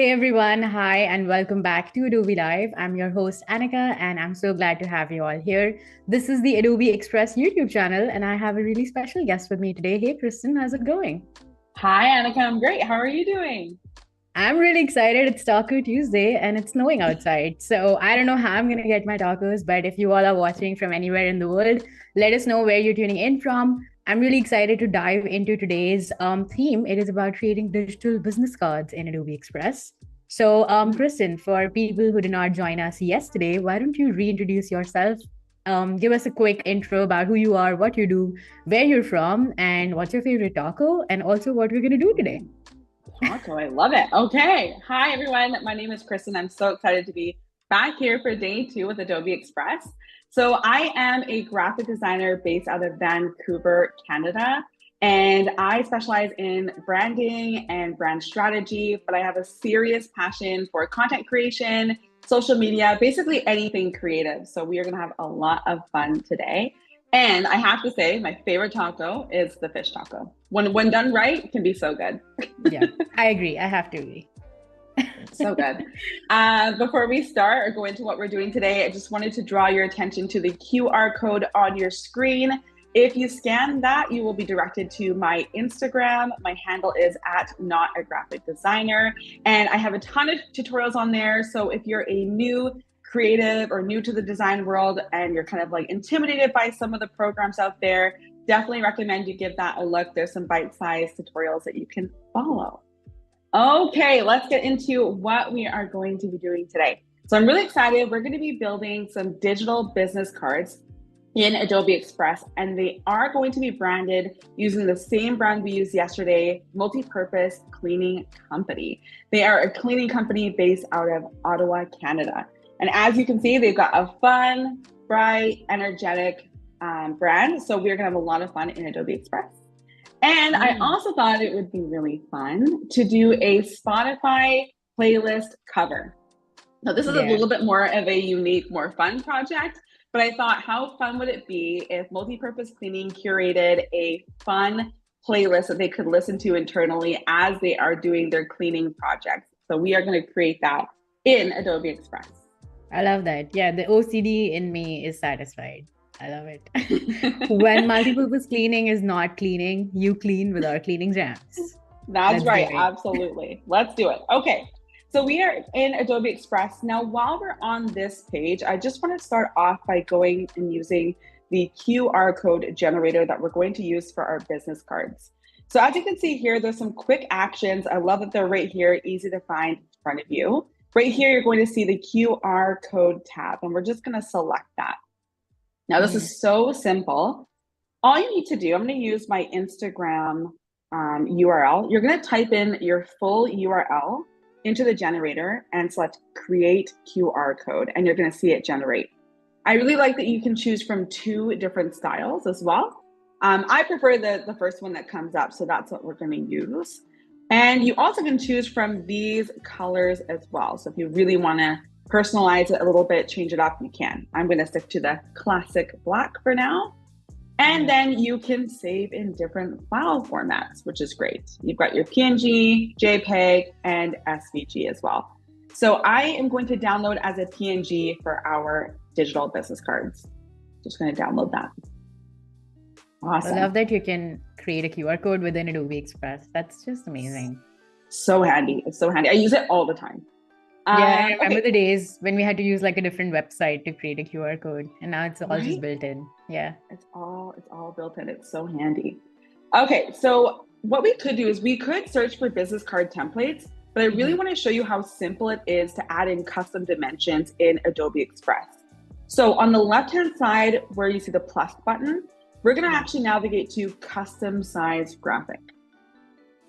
Hey everyone, hi and welcome back to Adobe Live. I'm your host Annika and I'm so glad to have you all here. This is the Adobe Express YouTube channel and I have a really special guest with me today. Hey Kristen, how's it going? Hi, Annika. I'm great. How are you doing? I'm really excited. It's Taco Tuesday and it's snowing outside. So I don't know how I'm going to get my tacos, but if you all are watching from anywhere in the world, let us know where you're tuning in from. I'm really excited to dive into today's theme. It is about creating digital business cards in Adobe Express. So, Kristen, for people who did not join us yesterday, why don't you reintroduce yourself? Give us a quick intro about who you are, what you do, where you're from, and what's your favorite taco, and also what we're going to do today. Taco, I love it. Okay. Hi, everyone. My name is Kristen. I'm so excited to be back here for day two with Adobe Express. So, I am a graphic designer based out of Vancouver, Canada, and I specialize in branding and brand strategy, but I have a serious passion for content creation, social media, basically anything creative. So, we are going to have a lot of fun today. And I have to say, my favorite taco is the fish taco. When done right, it can be so good. Yeah, I agree. I have to agree. So good. Before we start or go into what we're doing today, I just wanted to draw your attention to the QR code on your screen. If you scan that, you will be directed to my Instagram. My handle is at not a graphic designer. And I have a ton of tutorials on there. So if you're a new creative or new to the design world and you're kind of like intimidated by some of the programs out there, definitely recommend you give that a look. There's some bite-sized tutorials that you can follow. Okay, let's get into what we are going to be doing today. So I'm really excited. We're going to be building some digital business cards in Adobe Express, and they are going to be branded using the same brand we used yesterday, Multi-Purpose Cleaning Company. They are a cleaning company based out of Ottawa, Canada. And as you can see, they've got a fun, bright, energetic brand. So we're going to have a lot of fun in Adobe Express. And I also thought it would be really fun to do a Spotify playlist cover. Now, this is a Yeah. little bit more of a unique, more fun project, but I thought how fun would it be if Multipurpose Cleaning curated a fun playlist that they could listen to internally as they are doing their cleaning projects. So we are going to create that in Adobe Express. I love that. Yeah, the OCD in me is satisfied. I love it. When multipurpose cleaning is not cleaning, you clean with our cleaning jams. That's Let's do right. it. Absolutely. Let's do it. Okay. So we are in Adobe Express. Now, while we're on this page, I just want to start off by going and using the QR code generator that we're going to use for our business cards. So as you can see here, there's some quick actions. I love that they're right here, easy to find in front of you. Right here, you're going to see the QR code tab, and we're just going to select that. Now, this is so simple. All you need to do, I'm going to use my Instagram URL. You're going to type in your full URL into the generator and select create QR code, and you're going to see it generate. I really like that you can choose from two different styles as well. I prefer the first one that comes up, so that's what we're going to use. And you also can choose from these colors as well. So if you really want to personalize it a little bit, change it up, you can. I'm going to stick to the classic black for now. And then you can save in different file formats, which is great. You've got your PNG, JPEG, and SVG as well. So I am going to download as a PNG for our digital business cards. Just going to download that. Awesome. I love that you can create a QR code within Adobe Express. That's just amazing. So handy. It's so handy. I use it all the time. Yeah, I remember the days when we had to use like a different website to create a QR code, and now it's all just built in. Yeah. It's all built in. It's so handy. Okay, so what we could do is we could search for business card templates, but I really want to show you how simple it is to add in custom dimensions in Adobe Express. So on the left-hand side where you see the plus button, we're going to actually navigate to custom size graphic.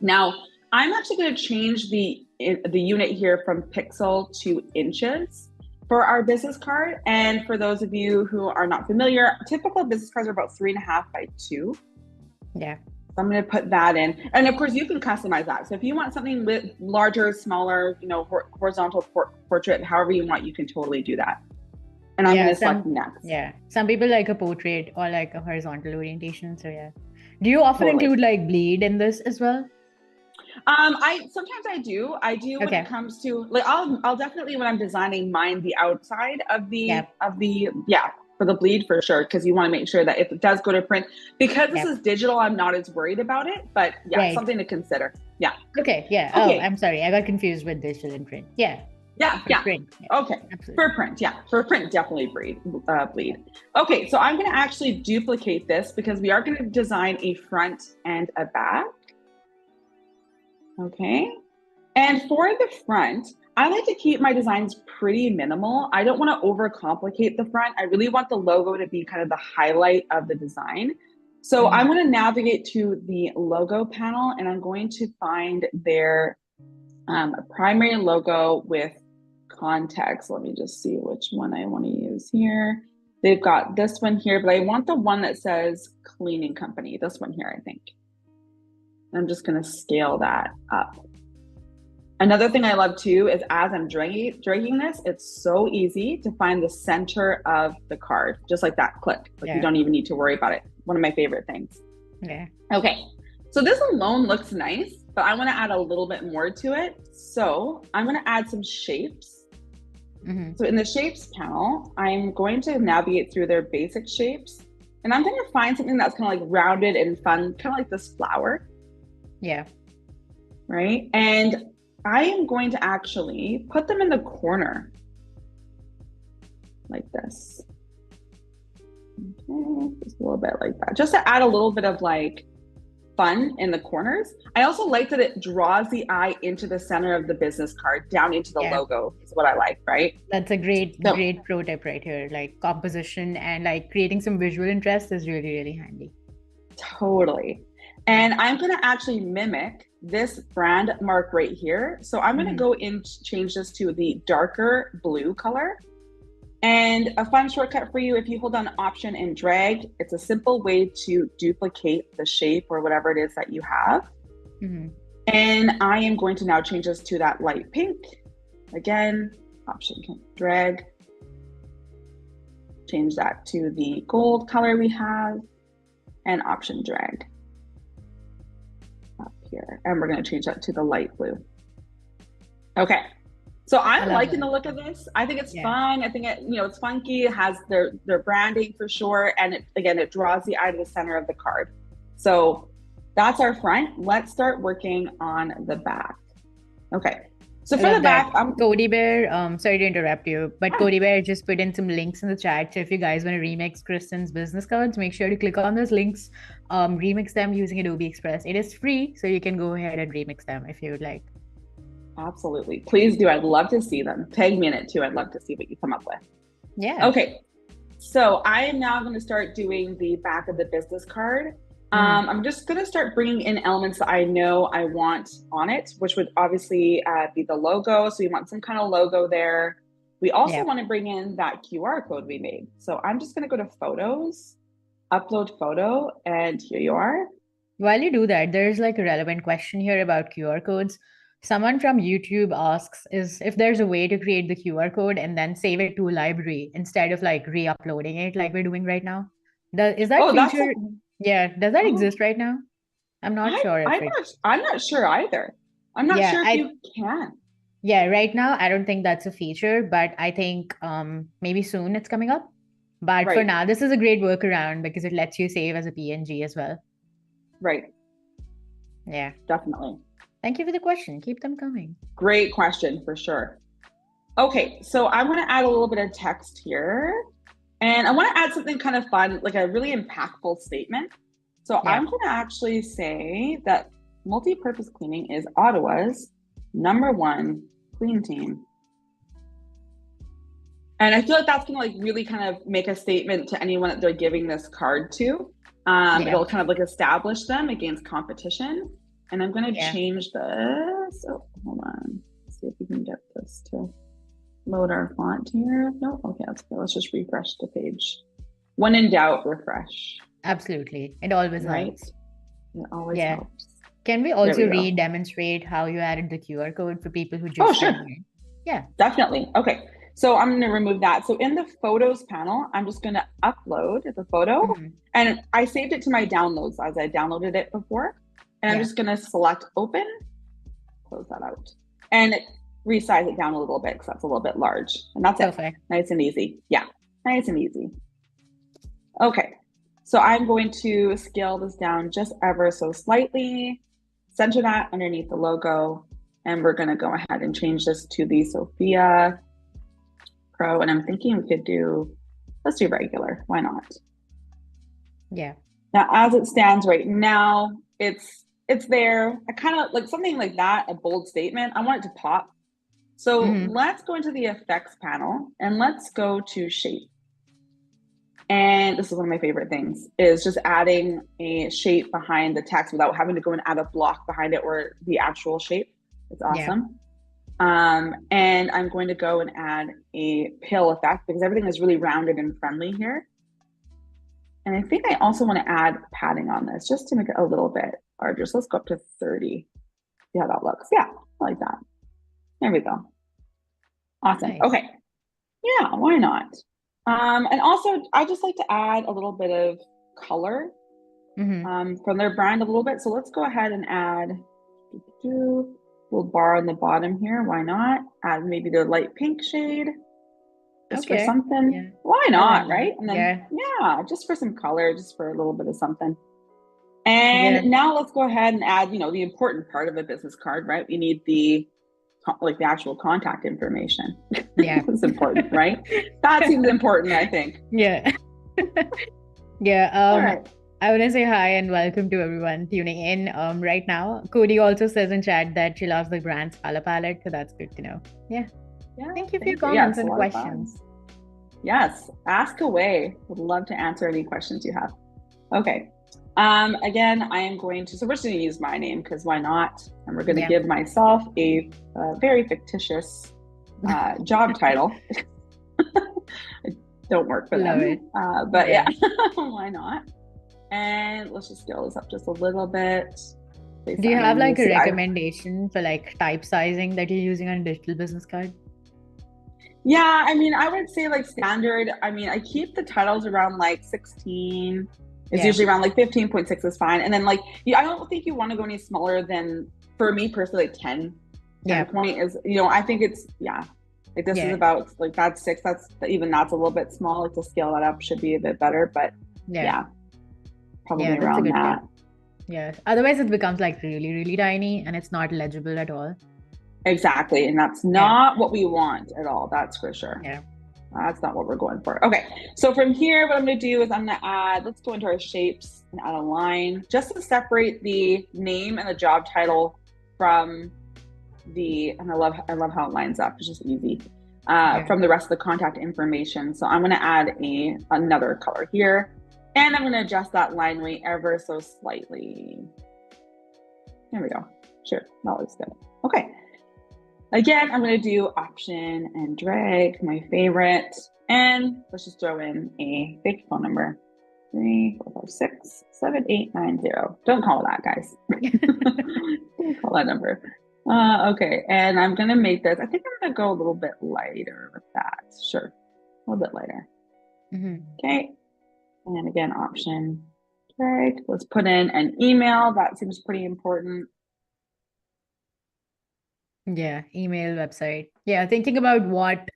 Now, I'm actually going to change the unit here from pixel to inches for our business card. And for those of you who are not familiar, typical business cards are about 3.5 by 2. Yeah. So I'm going to put that in. And of course, you can customize that. So if you want something larger, smaller, horizontal portrait, however you want, you can totally do that. And I'm going to select next. Yeah. Some people like a portrait or like a horizontal orientation. So yeah. Do you often include like bleed in this as well? I sometimes I do when it Okay. comes to like I'll definitely when I'm designing mind the outside of Yeah. the yeah for the bleed for sure because you want to make sure that if it does go to print because this Yeah. is digital I'm not as worried about it but yeah Right. something to consider yeah Okay. Yeah. Oh, okay I'm sorry. I got confused with digital and print. Yeah. For yeah print. Yeah. okay Absolutely. for print yeah for print definitely bleed okay so I'm going to actually duplicate this because we are going to design a front and a back okay. And for the front, I like to keep my designs pretty minimal. I don't want to overcomplicate the front. I really want the logo to be kind of the highlight of the design. So I'm Mm-hmm. going to navigate to the logo panel and I'm going to find their primary logo with context. Let me just see which one I want to use here. They've got this one here, but I want the one that says cleaning company. This one here, I think. I'm just going to scale that up. Another thing I love too is as I'm dragging this, it's so easy to find the center of the card, just like that click. Like you Yeah. don't even need to worry about it. One of my favorite things. Yeah. Okay, so this alone looks nice, but I want to add a little bit more to it. So I'm going to add some shapes. Mm-hmm. So in the shapes panel, I'm going to navigate through their basic shapes. And I'm going to find something that's kind of like rounded and fun, kind of like this flower. Yeah. Right? And I am going to actually put them in the corner like this. Okay, just a little bit like that, just to add a little bit of like fun in the corners. I also like that it draws the eye into the center of the business card, down into the Yeah. logo is what I like, right? That's a So great pro tip right here. Like composition and like creating some visual interest is really, really handy. totally. And I'm going to actually mimic this brand mark right here. So I'm going to Mm-hmm. go in, change this to the darker blue color. And a fun shortcut for you, if you hold on Option and drag, it's a simple way to duplicate the shape or whatever it is that you have. Mm-hmm. And I am going to now change this to that light pink. Again, Option drag. Change that to the gold color we have and Option drag up here. And we're going to change that to the light blue. Okay. So I I'm love liking it. the look of this. I think it's Yeah. fun. I think it, it's funky. It has their branding for sure. And it draws the eye to the center of the card. So that's our front. Let's start working on the back. Okay. So I for the love that. back, I'm Cody Bear, sorry to interrupt you, but Cody Bear just put in some links in the chat. So if you guys want to remix Kristen's business cards, make sure to click on those links, remix them using Adobe Express. It is free, so you can go ahead and remix them if you would like. absolutely. Please do. I'd love to see them. Tag me in it too. I'd love to see what you come up with. Yeah. Okay. So I am now going to start doing the back of the business card. I'm just going to start bringing in elements that I know I want on it, which would obviously be the logo. So we want some kind of logo there. We also Yeah. want to bring in that QR code we made. So I'm just going to go to Photos, Upload Photo, and here you are. While you do that, there's like a relevant question here about QR codes. Someone from YouTube asks is if there's a way to create the QR code and then save it to a library instead of like re-uploading it like we're doing right now. Is that Oh, that's a, feature? Yeah, does that oh, exist right now? I'm not sure if it. I'm not sure either. I'm not Yeah, sure if you can. yeah, right now I don't think that's a feature, but I think maybe soon it's coming up. But for Right, now, this is a great workaround because it lets you save as a PNG as well. right, Yeah. definitely. Thank you for the question. Keep them coming. Great question for sure. Okay, so I'm going to add a little bit of text here. And I want to add something kind of fun, like a really impactful statement. So Yeah. I'm going to actually say that multi-purpose cleaning is Ottawa's #1 clean team. And I feel like that's going to like really kind of make a statement to anyone that they're giving this card to. It'll kind of like establish them against competition. And I'm going to change this. Oh, hold on. Let's see if we can get this to load our font here. No, okay, that's okay. Let's just refresh the page. When in doubt, refresh. Absolutely. It always Right? helps. It always helps. Can we also re-demonstrate how you added the QR code for people who just sure. Yeah. Definitely. Okay. So I'm going to remove that. So in the photos panel, I'm just going to upload the photo and I saved it to my downloads as I downloaded it before. And I'm just going to select open close that out. And resize it down a little bit because that's a little bit large. And that's Perfect. it. Nice and easy. Yeah, nice and easy. Okay, so I'm going to scale this down just ever so slightly, center that underneath the logo, and we're going to go ahead and change this to the Sophia Pro. And I'm thinking we could let's do regular. Why not? Yeah. Now, as it stands right now, it's there. I kind of like something like that, a bold statement. I want it to pop. So let's go into the effects panel and let's go to shape. And this is one of my favorite things, is just adding a shape behind the text without having to go and add a block behind it or the actual shape. It's awesome. Yeah. And I'm going to go and add a pale effect because everything is really rounded and friendly here. And I think I also want to add padding on this just to make it a little bit larger. So let's go up to 30. See how that looks. Yeah, I like that. There we go. Awesome. Nice. Okay. Yeah, why not? And also, I just like to add a little bit of color from their brand a little bit. So let's go ahead and add a little bar on the bottom here. Why not? Add maybe the light pink shade. Just for something. Yeah. Why not, right? And then, yeah, just for some color, just for a little bit of something. And now let's go ahead and add, the important part of a business card, right? We need the actual contact information. Yeah. It's important, right? That seems important, I think. Yeah. Yeah. All right. I want to say hi and welcome to everyone tuning in right now. Cody also says in chat that she loves the brand's color palette, so that's good to know. Yeah. Thank you for your comments and questions. Yes, ask away. Would love to answer any questions you have. Okay. Again, I am going to, so we're just going to use my name because why not? And we're going to give myself a very fictitious job title. Don't work for them. But yeah, why not? And let's just scale this up just a little bit. Do you have like a recommendation for like type sizing that you're using on a digital business card? Yeah, I mean, I would say like standard. I mean, I keep the titles around like 16. It's usually around like 15.6 is fine. And then like, I don't think you want to go any smaller than, for me personally, like 10. 10 point is, I think it's, like this is about like that's 6. That's a little bit small. Like to scale that up should be a bit better, but probably around that. Point. Yeah. Otherwise it becomes like really, really tiny and it's not legible at all. Exactly. And that's not what we want at all. That's for sure. Yeah. That's not what we're going for. Okay. So from here, what I'm going to do is I'm going to add, let's go into our shapes and add a line just to separate the name and the job title from and I love how it lines up. It's just easy from the rest of the contact information. So I'm going to add another color here and I'm going to adjust that line weight ever so slightly. There we go. Sure. That looks good. Okay. Again, I'm going to do option and drag, my favorite. And let's just throw in a fake phone number. 345678990. Don't call that, guys. Don't call that number. Okay, and I'm going to make this, I think I'm going to go a little bit lighter with that. Sure, a little bit lighter. Okay, and again, option, drag. Let's put in an email. That seems pretty important. Yeah, email, website. Yeah, thinking about what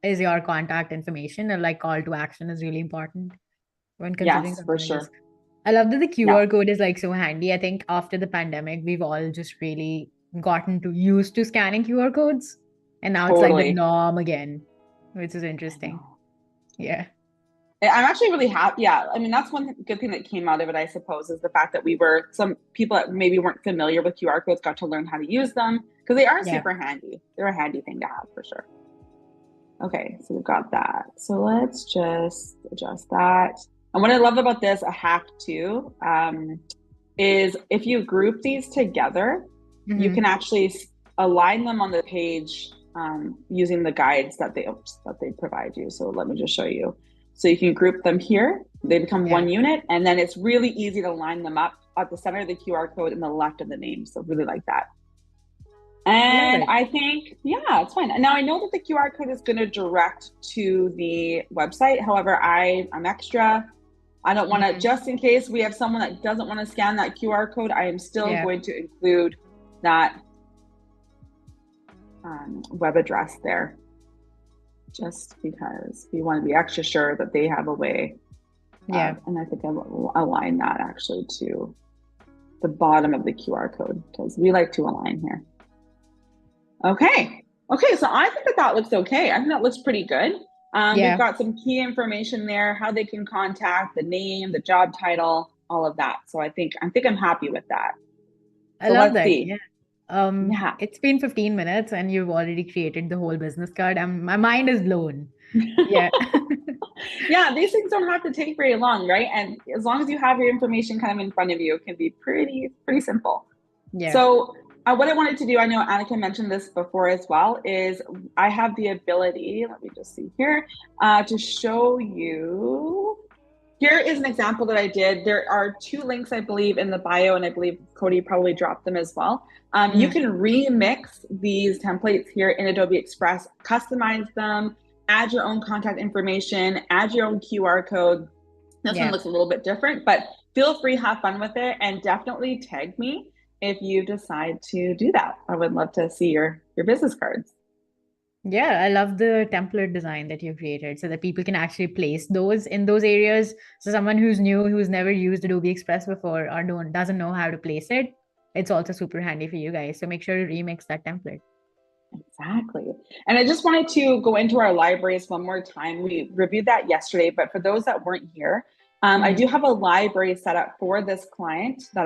is your contact information and like call to action is really important when considering. Yes, for sure. I love that the QR code is like so handy. I think after the pandemic, we've all just really gotten used to scanning QR codes, and now it's like the norm again, which is interesting. Yeah. I'm actually really happy. Yeah. I mean, that's one good thing that came out of it, I suppose, is the fact that some people that maybe weren't familiar with QR codes got to learn how to use them because they are super handy. They're a handy thing to have for sure. Okay. So we've got that. So let's just adjust that. And what I love about this, a hack too, is if you group these together, you can actually align them on the page using the guides that they provide you. So let me just show you. So you can group them here, they become one unit, and then it's really easy to line them up at the center of the QR code and the left of the name. So really like that. And I think, it's fine. Now I know that the QR code is going to direct to the website. However, I'm extra. I don't want to, just in case we have someone that doesn't want to scan that QR code, I am still going to include that web address there, just because we want to be extra sure that they have a way. Yeah. And I think I will align that actually to the bottom of the QR code because we like to align here. Okay. Okay. So I think that looks okay. I think that looks pretty good. We've got some key information there, how they can contact, the name, the job title, all of that. So I think I'm happy with that. I So love let's that. see. Yeah. It's been 15 minutes and you've already created the whole business card. My mind is blown. Yeah. Yeah, these things don't have to take very long, right? And as long as you have your information kind of in front of you, it can be pretty simple. Yeah. So what I wanted to do, I know Annika mentioned this before as well, is I have the ability, let me just see here, to show you. Here is an example that I did. There are 2 links, I believe, in the bio, and I believe Cody probably dropped them as well. You can remix these templates here in Adobe Express, customize them, add your own contact information, add your own QR code. This one looks a little bit different, but feel free, have fun with it, and definitely tag me if you decide to do that. I would love to see your business cards. Yeah, I love the template design that you've created so that people can actually place those in those areas. So someone who's new, who's never used Adobe Express before or doesn't know how to place it, it's also super handy for you guys. So make sure to remix that template. Exactly. And I just wanted to go into our libraries one more time. We reviewed that yesterday, but for those that weren't here, I do have a library set up for this client that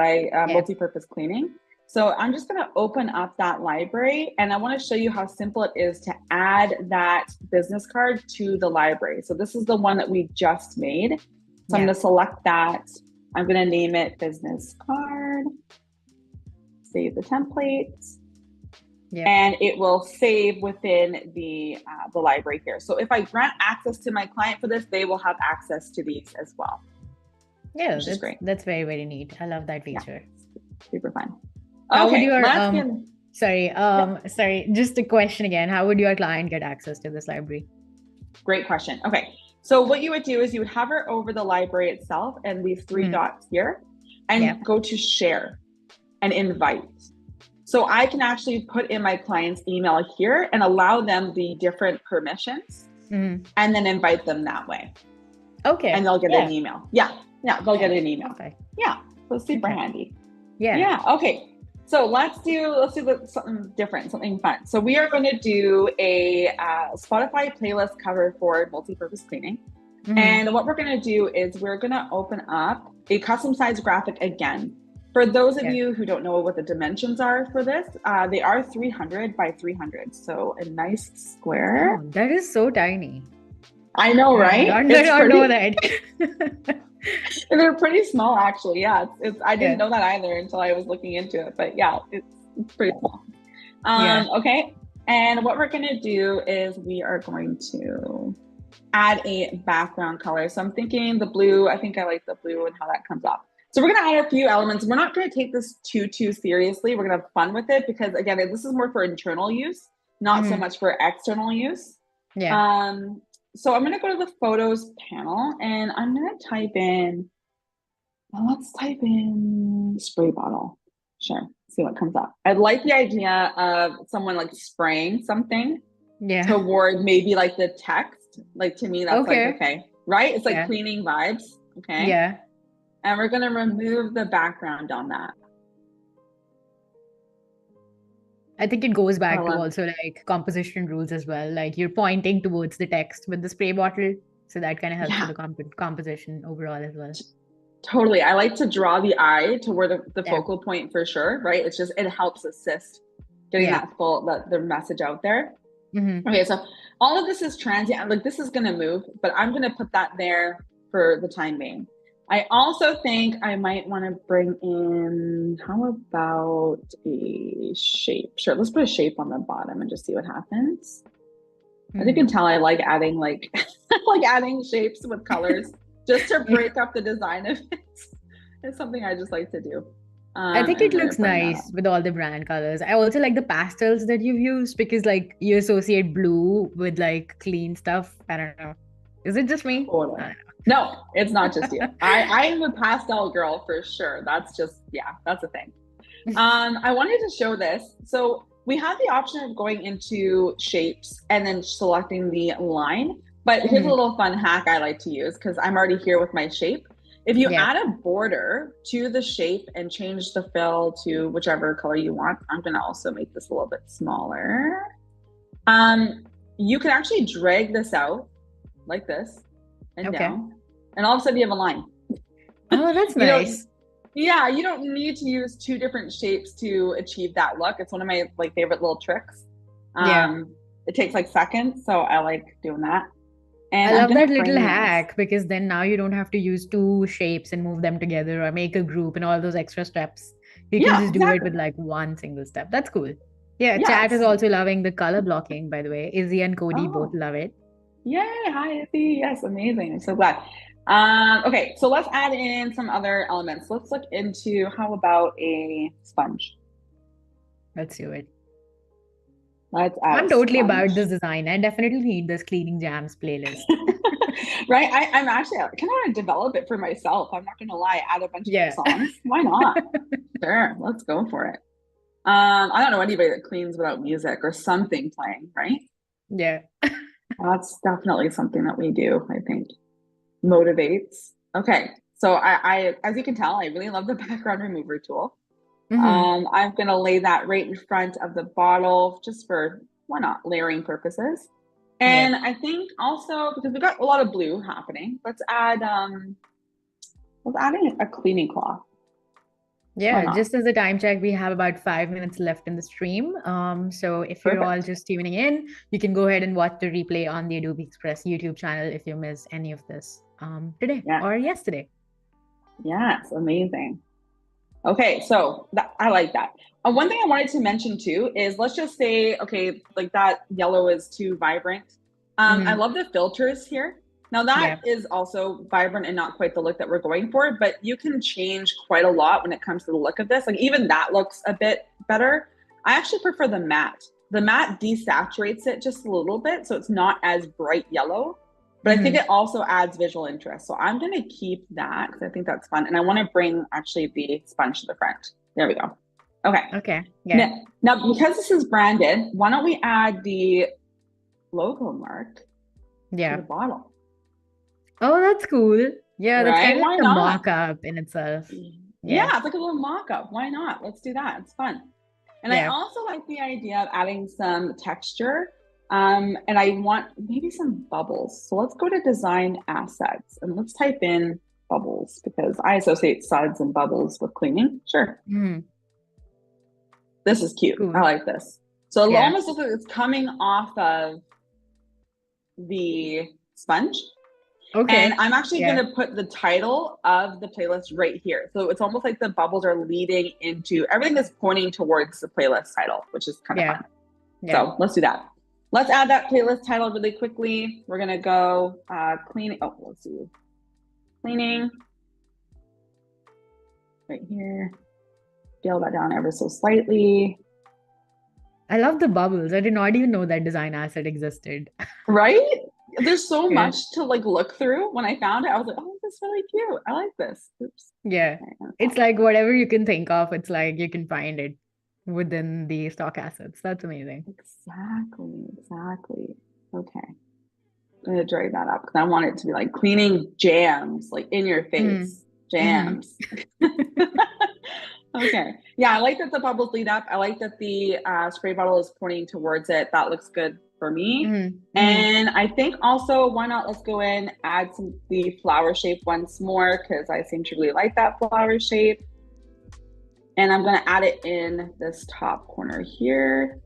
multi-purpose cleaning. So I'm just going to open up that library and I want to show you how simple it is to add that business card to the library. So this is the one that we just made. So I'm going to select that. I'm going to name it business card, save the template, and it will save within the library here. So if I grant access to my client for this, they will have access to these as well. Yeah, that's great. That's very, very neat. I love that feature. Yeah, super fun. How would your sorry, just a question again. How would your client get access to this library? Great question. Okay. So what you would do is you would hover over the library itself and these 3 dots here and go to share and invite. So I can actually put in my client's email here and allow them the different permissions and then invite them that way. Okay. And they'll get an email. Yeah, they'll get an email. Okay. Yeah, so super handy. Yeah, okay. So let's do something different, something fun. So we are going to do a Spotify playlist cover for multi-purpose cleaning. And what we're going to do is we're going to open up a custom size graphic again. For those of you who don't know what the dimensions are for this, they are 300 by 300. So a nice square. Oh, that is so tiny. I know, right? I don't know that. They're pretty small, actually. Yeah, I didn't know that either until I was looking into it. But yeah, it's pretty small. Okay, and what we're going to do is we are going to add a background color. So I'm thinking the blue. I think I like the blue and how that comes off. So we're going to add a few elements. We're not going to take this too seriously. We're going to have fun with it because, again, this is more for internal use, not so much for external use. Yeah. So I'm going to go to the photos panel and I'm going to type in, let's type in spray bottle. Sure. See what comes up. I like the idea of someone like spraying something toward maybe like the text. Like to me, that's like, okay, right? It's like cleaning vibes. Okay. Yeah. And we're going to remove the background on that. I think it goes back to also like composition rules as well. Like you're pointing towards the text with the spray bottle. So that kind of helps with the composition overall as well. Totally. I like to draw the eye toward the focal point for sure, right? It's just, it helps assist getting the message out there. Okay, so all of this is transient. Like this is going to move, but I'm going to put that there for the time being. I also think I might want to bring in, how about a shape? Sure, let's put a shape on the bottom and just see what happens. As you can tell, I like adding adding shapes with colors just to break up the design of it. It's something I just like to do. I think it looks nice with all the brand colors. I also like the pastels that you've used because like you associate blue with like clean stuff. I don't know. Is it just me? Totally. I don't know. No, it's not just you. I am a pastel girl for sure. That's just, that's a thing. I wanted to show this. So we have the option of going into shapes and then selecting the line. But here's a Mhm. little fun hack I like to use because I'm already here with my shape. If you Yeah. add a border to the shape and change the fill to whichever color you want, I'm going to also make this a little bit smaller. Um, you can actually drag this out like this and Okay. down, and all of a sudden you have a line. Oh, that's You don't, nice. yeah, you don't need to use two different shapes to achieve that look. It's one of my like favorite little tricks. Yeah. It takes like seconds, so I like doing that. I And I'm love gonna that little frame this. hack because then now you don't have to use two shapes and move them together or make a group and all those extra steps. You can Yeah, just do it exactly. with like one single step. That's cool. Yeah, chat is Yes. also loving the color blocking, by the way. Izzy and Cody both Oh, love it. yay. Hi, Effie. Yes, amazing. I'm so glad. Okay, so let's add in some other elements. Let's look into how about a sponge? Let's do it. Let's add a I'm totally about sponge. this design. I definitely need this cleaning jams playlist. Right? I'm actually I kind of want to develop it for myself. I'm not gonna lie, add a bunch of new Yeah. songs. Why not? Sure, let's go for it. I don't know anybody that cleans without music or something playing, right? Yeah. That's definitely something that we do, I think. Motivates. Okay, so as you can tell, I really love the background remover tool. Hmm. I'm gonna lay that right in front of the bottle just for, why not, layering purposes. Yeah. And I think also because we've got a lot of blue happening, let's add in a cleaning cloth. Why Yeah, not? just as a time check, we have about 5 minutes left in the stream. So if you're all Perfect. just tuning in, you can go ahead and watch the replay on the Adobe Express YouTube channel if you miss any of this today Yeah. or yesterday. Yes, amazing. Okay, so I like that. One thing I wanted to mention too is let's just say, okay, like that yellow is too vibrant. I Hmm. love the filters here. Now that Yeah. is also vibrant and not quite the look that we're going for, but you can change quite a lot when it comes to the look of this. Like even that looks a bit better. I actually prefer the matte. The matte desaturates it just a little bit, so it's not as bright yellow, but I think Hmm. it also adds visual interest. So I'm going to keep that because I think that's fun. And I want to bring actually the sponge to the front. There we go. Okay. Okay. Yeah. Now, because this is branded, why don't we add the logo mark to the Yeah. bottle? Oh, that's cool. Yeah, that's kind Right? of Why like a not? mock-up in itself. Yeah, Yeah. it's like a little mock-up. Why not? Let's do that. It's fun. And I Yeah. also like the idea of adding some texture. And I want maybe some bubbles. So let's go to design assets and let's type in bubbles because I associate suds and bubbles with cleaning. Sure. Hmm. This is cute. I Cool. like this. So it Yeah. almost looks like it's coming off of the sponge. And Okay. I'm actually going Yeah. to put the title of the playlist right here. So it's almost like the bubbles are leading into everything is pointing towards the playlist title, which is kind of Yeah. fun. Yeah. So let's do that. Let's add that playlist title really quickly. We're going to go cleaning. Oh, let's see. Cleaning right here. Scale that down ever so slightly. I love the bubbles. I did not even know that design asset existed. Right? There's so Yeah. much to like look through. When I found it, I was like, oh, this is really cute. I like this. Oops. Yeah. Okay, It's like whatever you can think of, it's like you can find it within the stock assets. That's amazing. exactly. Exactly. Okay. I'm gonna drag that up because I want it to be like cleaning jams, like in your Mm. face. Hmm. Jams. Okay. Yeah, I like that the bubbles lead up. I like that the spray bottle is pointing towards it. That looks good for me. Hmm. Hmm. And I think also, why not let's go in, add the flower shape once more because I seem to really like that flower shape. And I'm going to add it in this top corner here.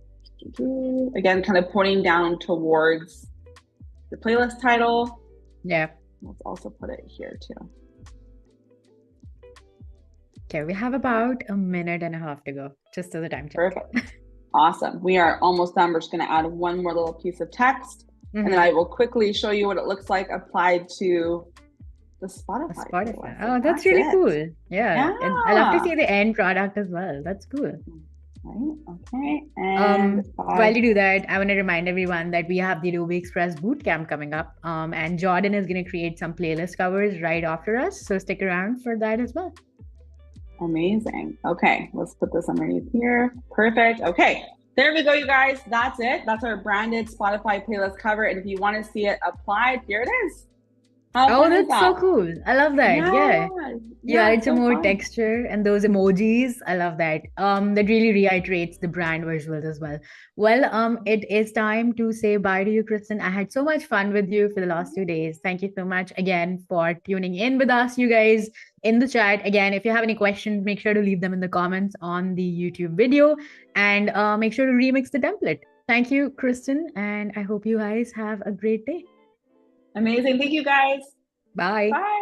Again, kind of pointing down towards the playlist title. Yeah. Let's also put it here too. Okay, we have about a minute and a half to go, just as a time check. Perfect. Awesome. We are almost done. We're just going to add one more little piece of text. And then Hmm. I will quickly show you what it looks like applied to the Spotify Spotify. playlist. Oh, And that's that's really it. cool. Yeah. And I love to Yeah. see the end product as well. That's cool. Right. Okay. And While you do that, I want to remind everyone that we have the Adobe Express Bootcamp coming up. And Jordan is going to create some playlist covers right after us. So stick around for that as well. amazing. Okay. Let's put this underneath here. Perfect. Okay. There we go, you guys. That's it. That's our branded Spotify playlist cover. And if you want to see it applied, here it is. How Oh, fun is that's so that? cool. I love that. Yeah, Yeah. You yeah, added it's some so more fun. texture and those emojis. I love that. That really reiterates the brand visuals as well. Well, it is time to say bye to you, Kristen. I had so much fun with you for the last 2 days. Thank you so much again for tuning in with us, you guys, in the chat. Again, if you have any questions, make sure to leave them in the comments on the YouTube video and make sure to remix the template. Thank you, Kristen, and I hope you guys have a great day. Amazing. Thank you, guys. Bye. Bye.